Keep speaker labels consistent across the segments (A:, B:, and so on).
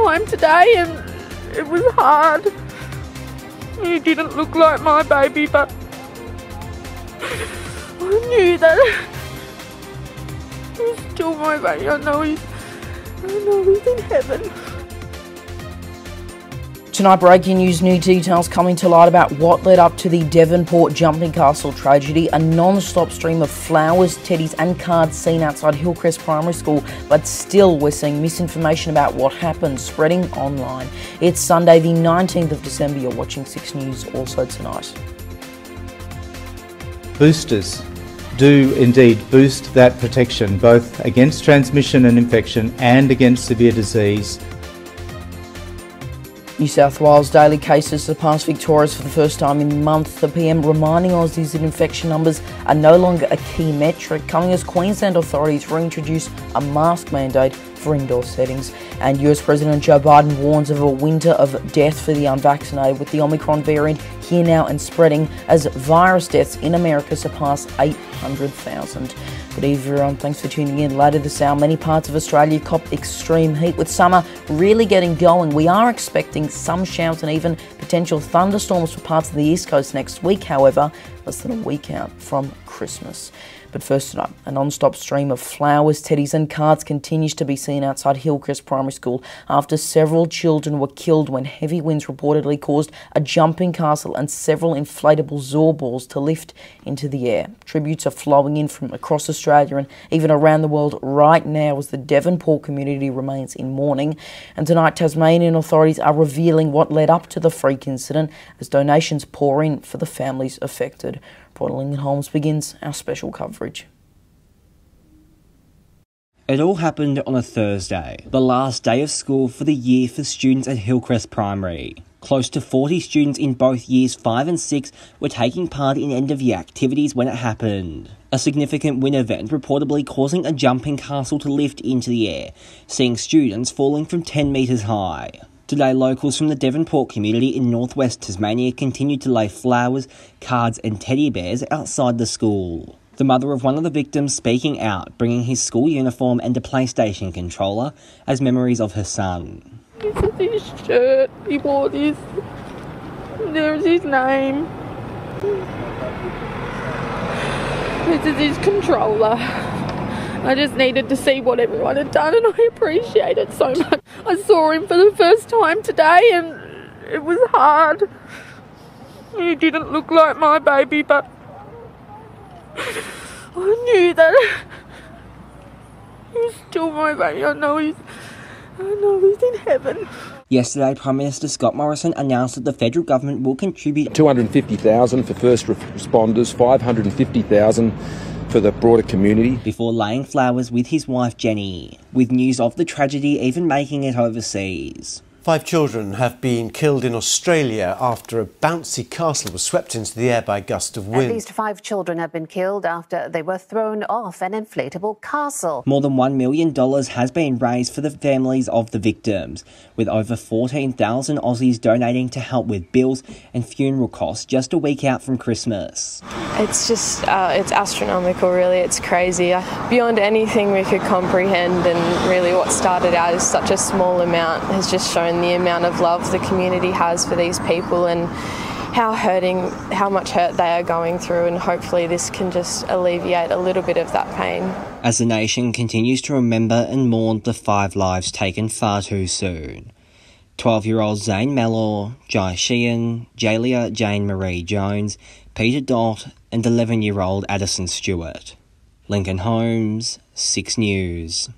A: time today and it was hard. He didn't look like my baby, but I knew that he's still my baby. I know he's in heaven.
B: Tonight, breaking news, new details coming to light about what led up to the Devonport jumping castle tragedy. A non-stop stream of flowers, teddies and cards seen outside Hillcrest Primary School, but still we're seeing misinformation about what happened spreading online. It's Sunday the 19th of December. You're watching 6 News also tonight.
C: Boosters do indeed boost that protection, both against transmission and infection and against severe disease.
B: New South Wales daily cases surpassed Victoria's for the first time in months. The PM reminding Aussies that infection numbers are no longer a key metric, coming as Queensland authorities reintroduce a mask mandate for indoor settings. And US President Joe Biden warns of a winter of death for the unvaccinated, with the Omicron variant here now and spreading as virus deaths in America surpass 800,000. Good evening everyone, thanks for tuning in. Later this hour, many parts of Australia cop extreme heat, with summer really getting going. We are expecting some showers and even potential thunderstorms for parts of the east coast next week, however, less than a week out from Christmas. But first tonight, a non-stop stream of flowers, teddies and cards continues to be seen outside Hillcrest Primary School after several children were killed when heavy winds reportedly caused a jumping castle and several inflatable Zor balls to lift into the air. Tributes are flowing in from across Australia and even around the world right now as the Devonport community remains in mourning. And tonight, Tasmanian authorities are revealing what led up to the freak incident as donations pour in for the families affected. Portland Holmes begins our special coverage.
D: It all happened on a Thursday, the last day of school for the year for students at Hillcrest Primary. Close to 40 students in both years 5 and 6 were taking part in end-of-year activities when it happened. A significant wind event reportedly causing a jumping castle to lift into the air, seeing students falling from 10 metres high. Today, locals from the Devonport community in northwest Tasmania continued to lay flowers, cards and teddy bears outside the school. The mother of one of the victims speaking out, bringing his school uniform and a PlayStation controller as memories of her son.
A: This is his shirt, he wore this, there's his name, this is his controller. I just needed to see what everyone had done and I appreciate it so much. I saw him for the first time today and it was hard. He didn't look like my baby, but I knew that he's still my baby. I know he's in heaven.
D: Yesterday, Prime Minister Scott Morrison announced that the federal government will contribute
E: $250,000 for first responders, $550,000 for the broader community.
D: Before laying flowers with his wife Jenny, with news of the tragedy even making it overseas.
F: 5 children have been killed in Australia after a bouncy castle was swept into the air by a gust of wind.
G: At least 5 children have been killed after they were thrown off an inflatable castle.
D: More than $1 million has been raised for the families of the victims, with over 14,000 Aussies donating to help with bills and funeral costs just a week out from Christmas.
H: It's just, it's astronomical really, it's crazy. Beyond anything we could comprehend, and really what started out as such a small amount has just shown the amount of love the community has for these people and how much hurt they are going through, and hopefully this can just alleviate a little bit of that pain.
D: As the nation continues to remember and mourn the 5 lives taken far too soon. 12-year-old Zane Mellor, Jai Sheehan, Jalia Jane Marie Jones, Peter Dott and 11-year-old Addison Stewart. Lincoln Holmes, 6 News.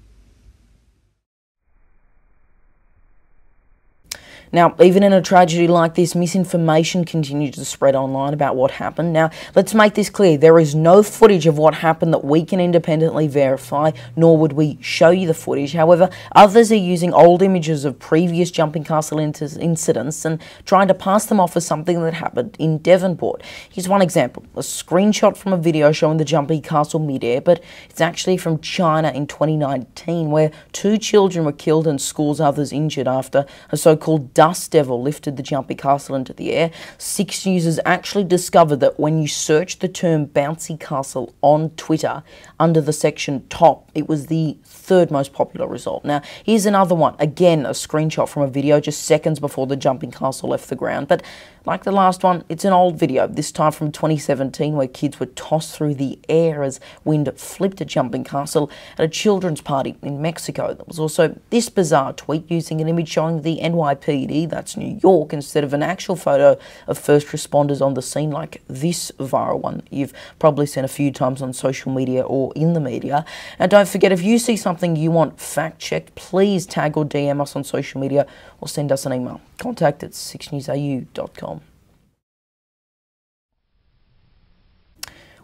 B: Now, even in a tragedy like this, misinformation continues to spread online about what happened. Now, let's make this clear. There is no footage of what happened that we can independently verify, nor would we show you the footage. However, others are using old images of previous jumping castle incidents and trying to pass them off as something that happened in Devonport. Here's one example, a screenshot from a video showing the jumping castle mid-air, but it's actually from China in 2019, where 2 children were killed and scores others injured after a so-called dust devil lifted the jumping castle into the air, 6 users actually discovered that when you search the term bouncy castle on Twitter, under the section top, it was the 3rd most popular result. Now, here's another one. Again, a screenshot from a video just seconds before the jumping castle left the ground. But like the last one, it's an old video, this time from 2017, where kids were tossed through the air as wind flipped a jumping castle at a children's party in Mexico. There was also this bizarre tweet using an image showing the NYPD, that's New York, instead of an actual photo of first responders on the scene, like this viral one you've probably seen a few times on social media or in the media. And don't forget, if you see something you want fact-checked, please tag or DM us on social media or send us an email. contact@6newsau.com.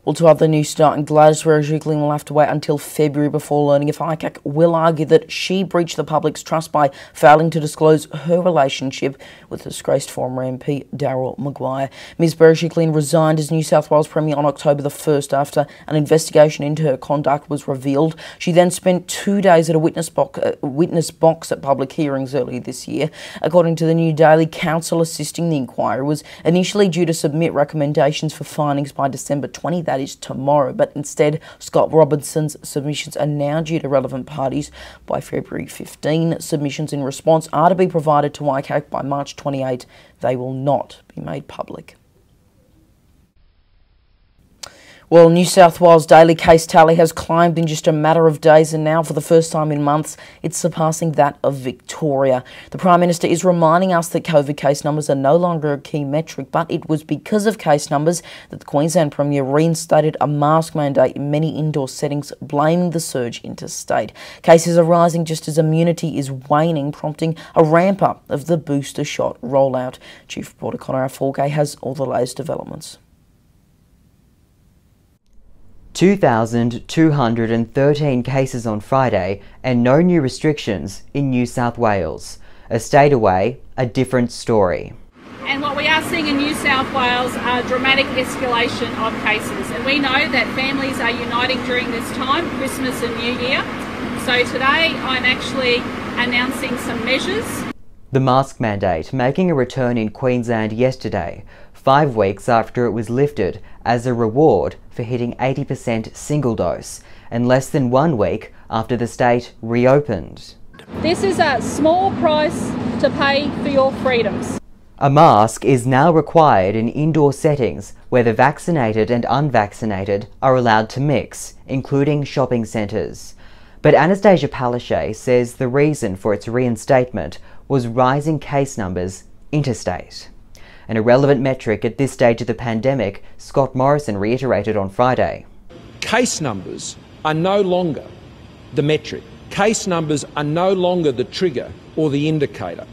B: Well, to other news starting, Gladys Berejiklian will have to wait until February before learning if ICAC will argue that she breached the public's trust by failing to disclose her relationship with disgraced former MP Daryl Maguire. Ms Berejiklian resigned as New South Wales Premier on October the 1st after an investigation into her conduct was revealed. She then spent 2 days at a witness box at public hearings earlier this year. According to the New Daily, counsel assisting the inquiry was initially due to submit recommendations for findings by December 20, that is tomorrow, but instead Scott Robinson's submissions are now due to relevant parties by February 15. Submissions in response are to be provided to ICAC by March 28. They will not be made public. Well, New South Wales' daily case tally has climbed in just a matter of days, and now for the first time in months it's surpassing that of Victoria. The Prime Minister is reminding us that COVID case numbers are no longer a key metric, but it was because of case numbers that the Queensland Premier reinstated a mask mandate in many indoor settings, blaming the surge interstate. Cases are rising just as immunity is waning, prompting a ramp up of the booster shot rollout. Chief reporter Connor Forgay has all the latest developments.
I: 2,213 cases on Friday and no new restrictions in New South Wales. A state away, a different story.
J: And what we are seeing in New South Wales are dramatic escalation of cases. And we know that families are uniting during this time, Christmas and New Year. So today I'm actually announcing some measures.
I: The mask mandate making a return in Queensland yesterday, 5 weeks after it was lifted as a reward for hitting 80% single dose, and less than 1 week after the state reopened.
J: This is a small price to pay for your freedoms.
I: A mask is now required in indoor settings where the vaccinated and unvaccinated are allowed to mix, including shopping centres. But Anastasia Palaszczuk says the reason for its reinstatement was rising case numbers interstate. An irrelevant metric at this stage of the pandemic, Scott Morrison reiterated on Friday.
E: Case numbers are no longer the metric. Case numbers are no longer the trigger or the indicator.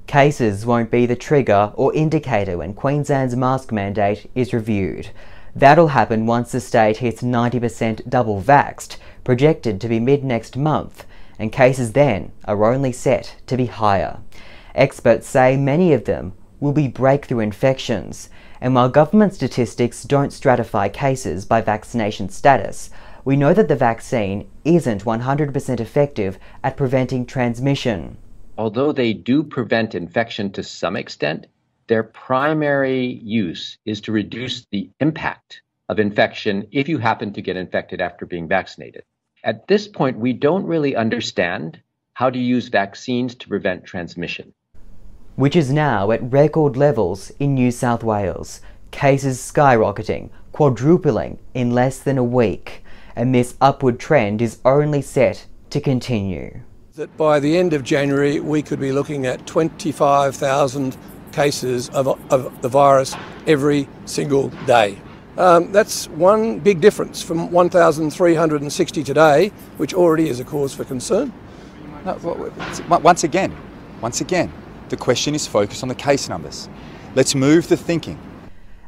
I: Cases won't be the trigger or indicator when Queensland's mask mandate is reviewed. That'll happen once the state hits 90% double vaxxed, projected to be mid-next month, and cases then are only set to be higher. Experts say many of them will be breakthrough infections, and while government statistics don't stratify cases by vaccination status, we know that the vaccine isn't 100% effective at preventing transmission.
K: Although they do prevent infection to some extent, their primary use is to reduce the impact of infection if you happen to get infected after being vaccinated. At this point, we don't really understand how to use vaccines to prevent transmission.
I: Which is now at record levels in New South Wales. Cases skyrocketing, quadrupling in less than a week. And this upward trend is only set to continue.
L: That by the end of January, we could be looking at 25,000 cases of the virus every single day. That's one big difference from 1,360 today, which already is a cause for concern.
M: No, once again, the question is focused on the case numbers. Let's move the thinking.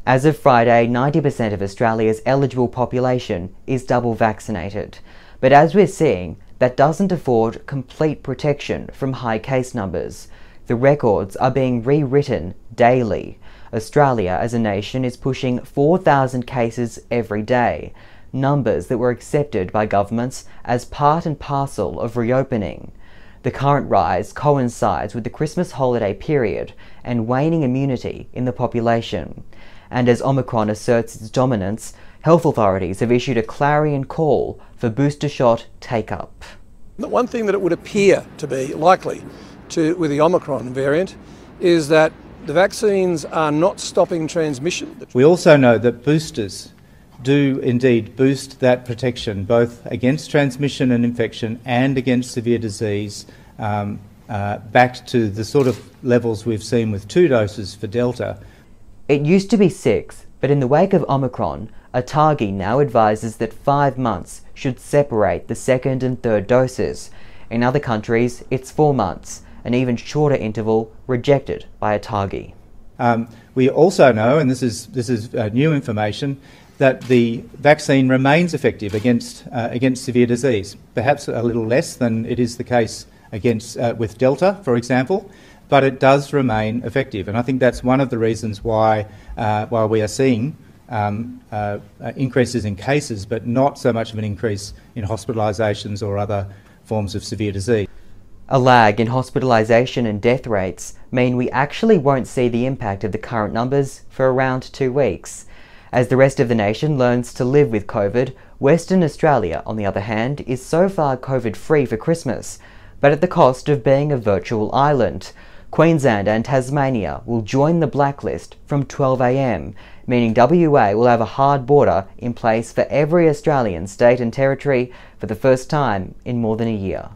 I: As of Friday, 90% of Australia's eligible population is double vaccinated. But as we're seeing, that doesn't afford complete protection from high case numbers. The records are being rewritten daily. Australia as a nation is pushing 4,000 cases every day, numbers that were accepted by governments as part and parcel of reopening. The current rise coincides with the Christmas holiday period and waning immunity in the population. And as Omicron asserts its dominance, health authorities have issued a clarion call for booster shot take-up.
L: The one thing that it would appear to be likely with the Omicron variant is that the vaccines are not stopping transmission.
C: We also know that boosters do indeed boost that protection, both against transmission and infection and against severe disease, back to the sort of levels we've seen with 2 doses for Delta.
I: It used to be 6, but in the wake of Omicron, ATAGI now advises that 5 months should separate the second and third doses. In other countries, it's 4 months, an even shorter interval rejected by ATAGI.
C: We also know, and this is new information, that the vaccine remains effective against severe disease. Perhaps a little less than it is the case against with Delta, for example, but it does remain effective. And I think that's one of the reasons why we are seeing increases in cases, but not so much of an increase in hospitalisations or other forms of severe disease.
I: A lag in hospitalisation and death rates mean we actually won't see the impact of the current numbers for around 2 weeks. As the rest of the nation learns to live with COVID, Western Australia, on the other hand, is so far COVID-free for Christmas, but at the cost of being a virtual island. Queensland and Tasmania will join the blacklist from 12 AM, meaning WA will have a hard border in place for every Australian state and territory for the first time in more than a year.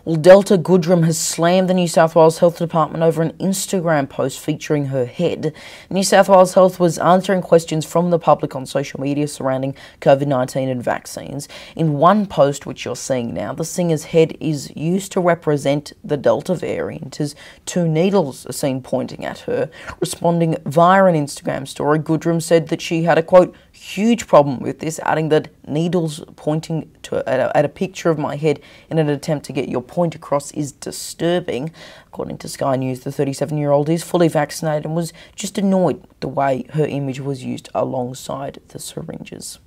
B: Well, Delta Goodrum has slammed the New South Wales Health Department over an Instagram post featuring her head. New South Wales Health was answering questions from the public on social media surrounding COVID-19 and vaccines. In one post, which you're seeing now, the singer's head is used to represent the Delta variant as 2 needles are seen pointing at her. Responding via an Instagram story, Goodrum said that she had a, quote, huge problem with this, adding that needles pointing at a picture of my head in an attempt to get your point across is disturbing. According to Sky News, the 37-year-old is fully vaccinated and was just annoyed the way her image was used alongside the syringes.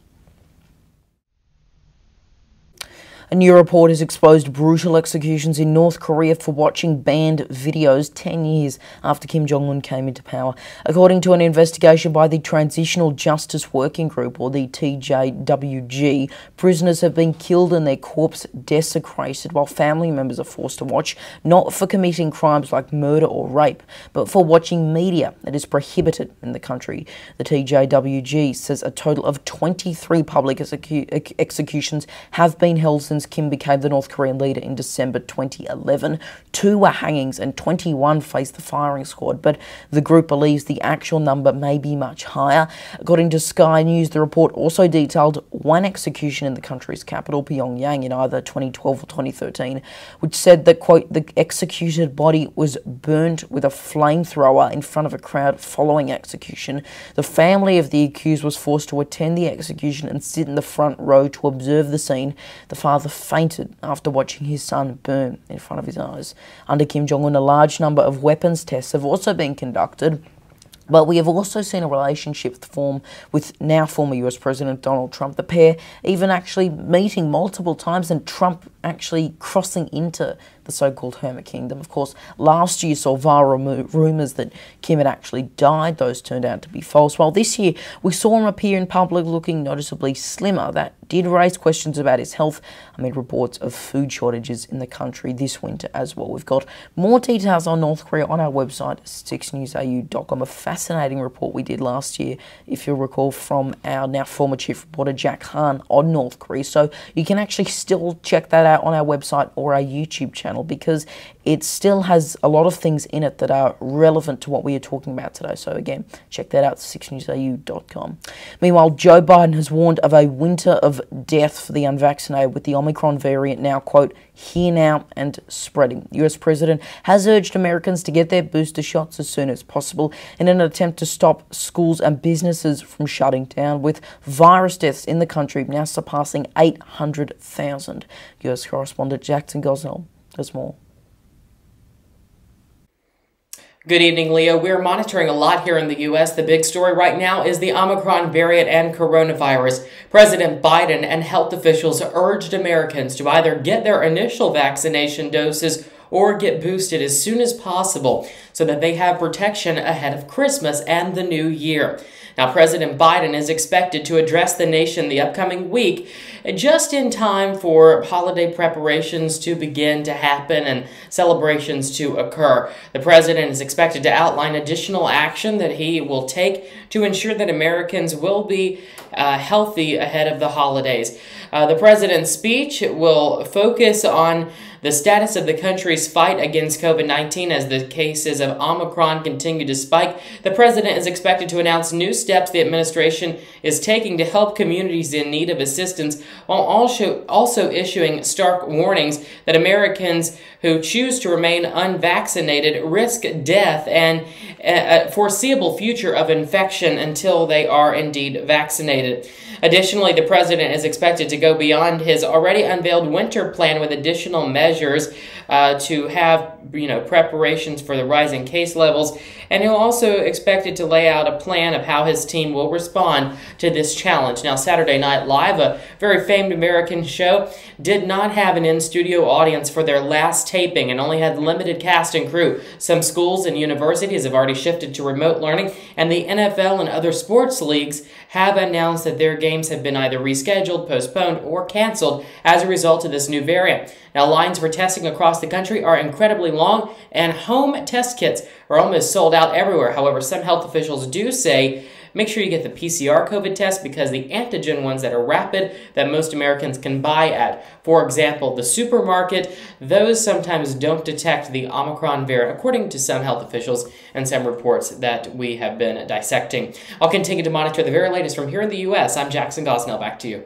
B: A new report has exposed brutal executions in North Korea for watching banned videos 10 years after Kim Jong-un came into power. According to an investigation by the Transitional Justice Working Group, or the TJWG, prisoners have been killed and their corpse desecrated while family members are forced to watch, not for committing crimes like murder or rape, but for watching media that is prohibited in the country. The TJWG says a total of 23 public executions have been held since Kim became the North Korean leader in December 2011. 2 were hangings and 21 faced the firing squad, but the group believes the actual number may be much higher. According to Sky News, the report also detailed 1 execution in the country's capital, Pyongyang, in either 2012 or 2013, which said that, quote, the executed body was burnt with a flamethrower in front of a crowd following execution. The family of the accused was forced to attend the execution and sit in the front row to observe the scene. The father fainted after watching his son burn in front of his eyes. Under Kim Jong-un, a large number of weapons tests have also been conducted. But we have also seen a relationship form with now former US President Donald Trump, the pair even actually meeting multiple times and Trump actually crossing into the so-called Hermit Kingdom. Of course, last year saw viral rumours that Kim had actually died. Those turned out to be false. While this year we saw him appear in public looking noticeably slimmer. That did raise questions about his health amid reports of food shortages in the country this winter as well. We've got more details on North Korea on our website, 6newsau.com. A fascinating report we did last year, if you'll recall, from our now former chief reporter Jack Hahn on North Korea. So you can actually still check that out on our website or our YouTube channel, because it still has a lot of things in it that are relevant to what we are talking about today. So again, check that out, 6newsau.com. Meanwhile, Joe Biden has warned of a winter of death for the unvaccinated, with the Omicron variant now, quote, here now and spreading. The US president has urged Americans to get their booster shots as soon as possible in an attempt to stop schools and businesses from shutting down, with virus deaths in the country now surpassing 800,000. US correspondent Jackson Gosnell has more.
N: Good evening, Leo. We're monitoring a lot here in the U.S. The big story right now is the Omicron variant and coronavirus. President Biden and health officials urged Americans to either get their initial vaccination doses or get boosted as soon as possible so that they have protection ahead of Christmas and the new year. Now, President Biden is expected to address the nation the upcoming week, just in time for holiday preparations to begin to happen and celebrations to occur. The president is expected to outline additional action that he will take to ensure that Americans will be healthy ahead of the holidays. The president's speech will focus on the status of the country's fight against COVID-19 as the cases of Omicron continue to spike. The president is expected to announce new steps the administration is taking to help communities in need of assistance, while also issuing stark warnings that Americans who choose to remain unvaccinated risk death and a foreseeable future of infection until they are indeed vaccinated. Additionally, the president is expected to go beyond his already unveiled winter plan with additional measures to have, preparations for the rising case levels, and he'll also expected to lay out a plan of how his team will respond to this challenge. Now, Saturday Night Live, a very famed American show, did not have an in-studio audience for their last taping and only had limited cast and crew. Some schools and universities have already shifted to remote learning, and the NFL and other sports leagues have announced that their games have been either rescheduled, postponed, or canceled as a result of this new variant. Now, lines for testing across the country are incredibly long, and home test kits are almost sold out everywhere. However, some health officials do say make sure you get the PCR COVID test because the antigen ones that are rapid that most Americans can buy at, for example, the supermarket, those sometimes don't detect the Omicron variant, according to some health officials and some reports that we have been dissecting. I'll continue to monitor the very latest from here in the U.S. I'm Jackson Gosnell. Back to you.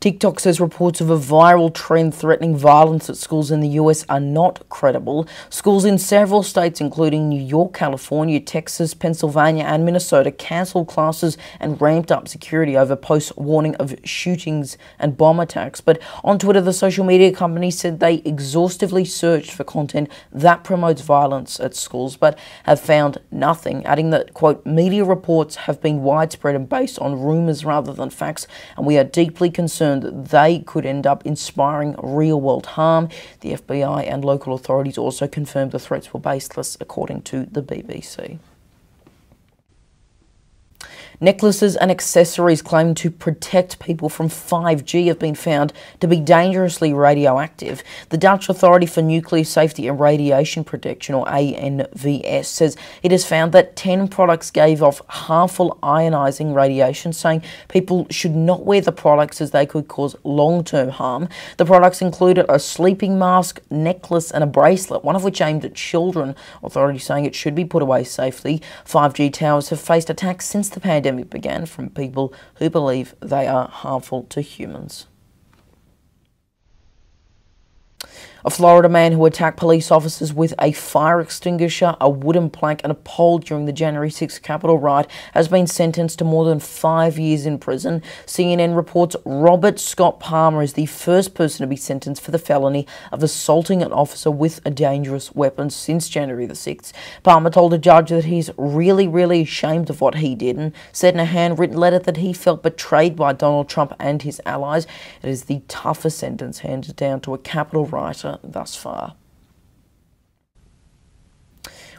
B: TikTok says reports of a viral trend threatening violence at schools in the US are not credible. Schools in several states, including New York, California, Texas, Pennsylvania and Minnesota, cancelled classes and ramped up security over posts warning of shootings and bomb attacks. But on Twitter, the social media company said they exhaustively searched for content that promotes violence at schools, but have found nothing, adding that, quote, media reports have been widespread and based on rumours rather than facts, and we are deeply concerned that they could end up inspiring real-world harm. The FBI and local authorities also confirmed the threats were baseless, according to the BBC. Necklaces and accessories claimed to protect people from 5G have been found to be dangerously radioactive. The Dutch Authority for Nuclear Safety and Radiation Protection, or ANVS, says it has found that 10 products gave off harmful ionising radiation, saying people should not wear the products as they could cause long-term harm. The products included a sleeping mask, necklace and a bracelet, one of which aimed at children, authorities saying it should be put away safely. 5G towers have faced attacks since the pandemic began from people who believe they are harmful to humans. A Florida man who attacked police officers with a fire extinguisher, a wooden plank and a pole during the January 6th Capitol riot has been sentenced to more than 5 years in prison. CNN reports Robert Scott Palmer is the first person to be sentenced for the felony of assaulting an officer with a dangerous weapon since January the 6th. Palmer told a judge that he's really ashamed of what he did and said in a handwritten letter that he felt betrayed by Donald Trump and his allies. It is the toughest sentence handed down to a Capitol rioter thus far.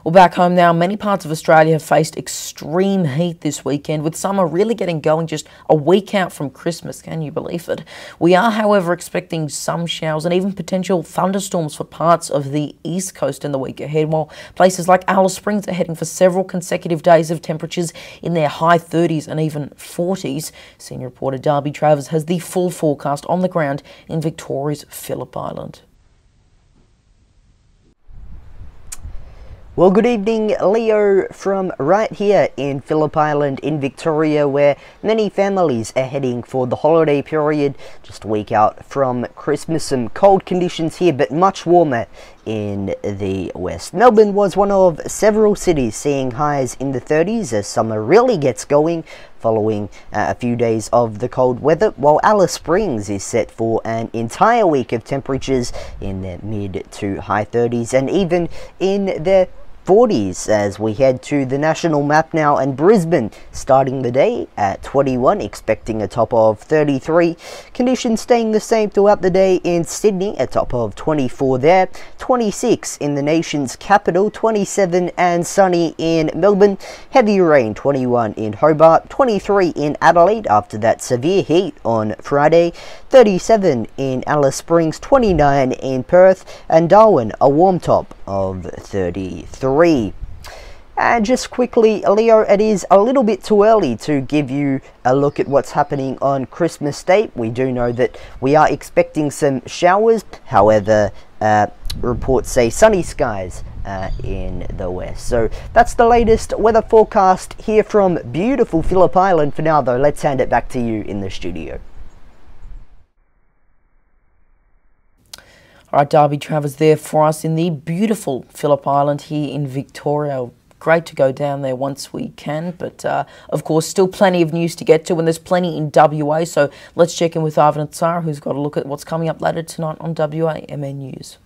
B: Well, back home now, many parts of Australia have faced extreme heat this weekend, with summer really getting going just a week out from Christmas. Can you believe it? We are, however, expecting some showers and even potential thunderstorms for parts of the east coast in the week ahead, while places like Alice Springs are heading for several consecutive days of temperatures in their high 30s and even 40s. Senior reporter Darby Travers has the full forecast on the ground in Victoria's Phillip Island.
O: Well, good evening, Leo, from right here in Phillip Island in Victoria, where many families are heading for the holiday period, just a week out from Christmas. Some cold conditions here, but much warmer in the west. Melbourne was one of several cities seeing highs in the 30s as summer really gets going following a few days of the cold weather, while Alice Springs is set for an entire week of temperatures in the mid to high 30s and even in the 40s as we head to the national map now, and Brisbane starting the day at 21, expecting a top of 33. Conditions staying the same throughout the day in Sydney, a top of 24 there, 26 in the nation's capital, 27 and sunny in Melbourne, heavy rain 21 in Hobart, 23 in Adelaide after that severe heat on Friday, 37 in Alice Springs, 29 in Perth, and Darwin a warm top of 33. And just quickly, Leo, it is a little bit too early to give you a look at what's happening on Christmas Day. We do know that we are expecting some showers. However, reports say sunny skies in the west. So that's the latest weather forecast here from beautiful Phillip Island. For now, though, let's hand it back to you in the studio.
B: Alright, Darby Travers there for us in the beautiful Phillip Island here in Victoria. Great to go down there once we can, but of course still plenty of news to get to, and there's plenty in WA, so let's check in with Arvin and Sarah, who's got a look at what's coming up later tonight on WAMN News.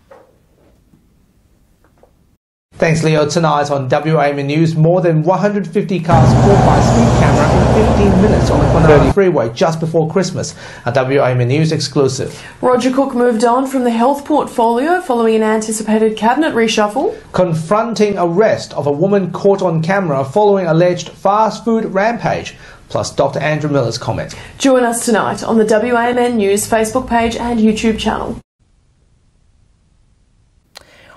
P: Thanks, Leo. Tonight on WAMN News, more than 150 cars caught by speed camera in 15 minutes on the Quinella Freeway just before Christmas. A WAMN News exclusive.
Q: Roger Cook moved on from the health portfolio following an anticipated cabinet reshuffle.
P: Confronting arrest of a woman caught on camera following alleged fast food rampage. Plus Dr. Andrew Miller's comment.
Q: Join us tonight on the WAMN News Facebook page and YouTube channel.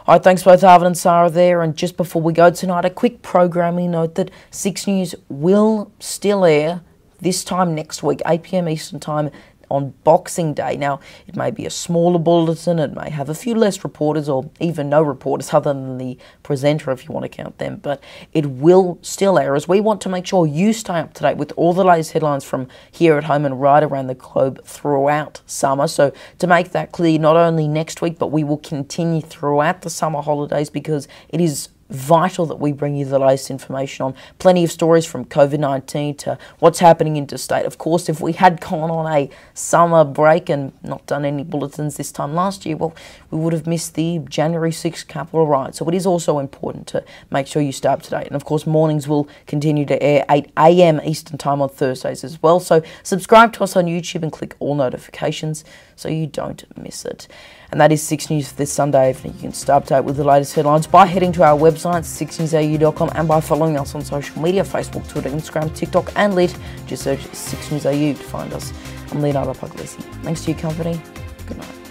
B: Alright, thanks both Arvin and Sarah there, and just before we go tonight, a quick programming note that 6 News will still air this time next week, 8 PM Eastern Time on Boxing Day. Now, it may be a smaller bulletin, it may have a few less reporters or even no reporters other than the presenter if you want to count them, but it will still air as we want to make sure you stay up to date with all the latest headlines from here at home and right around the globe throughout summer. So to make that clear, not only next week, but we will continue throughout the summer holidays because it is vital that we bring you the latest information on plenty of stories from COVID-19 to what's happening interstate. Of course, if we had gone on a summer break and not done any bulletins this time last year, well, we would have missed the January 6th Capitol riot. So it is also important to make sure you stay up to date. And of course, mornings will continue to air 8 AM Eastern Time on Thursdays as well. So subscribe to us on YouTube and click all notifications so you don't miss it. And that is 6 News for this Sunday evening. You can stay up to date with the latest headlines by heading to our website, 6newsau.com, and by following us on social media, Facebook, Twitter, Instagram, TikTok, and Lit. Just search 6newsau to find us. I'm Leonardo Puglisi. Thanks to your company. Good night.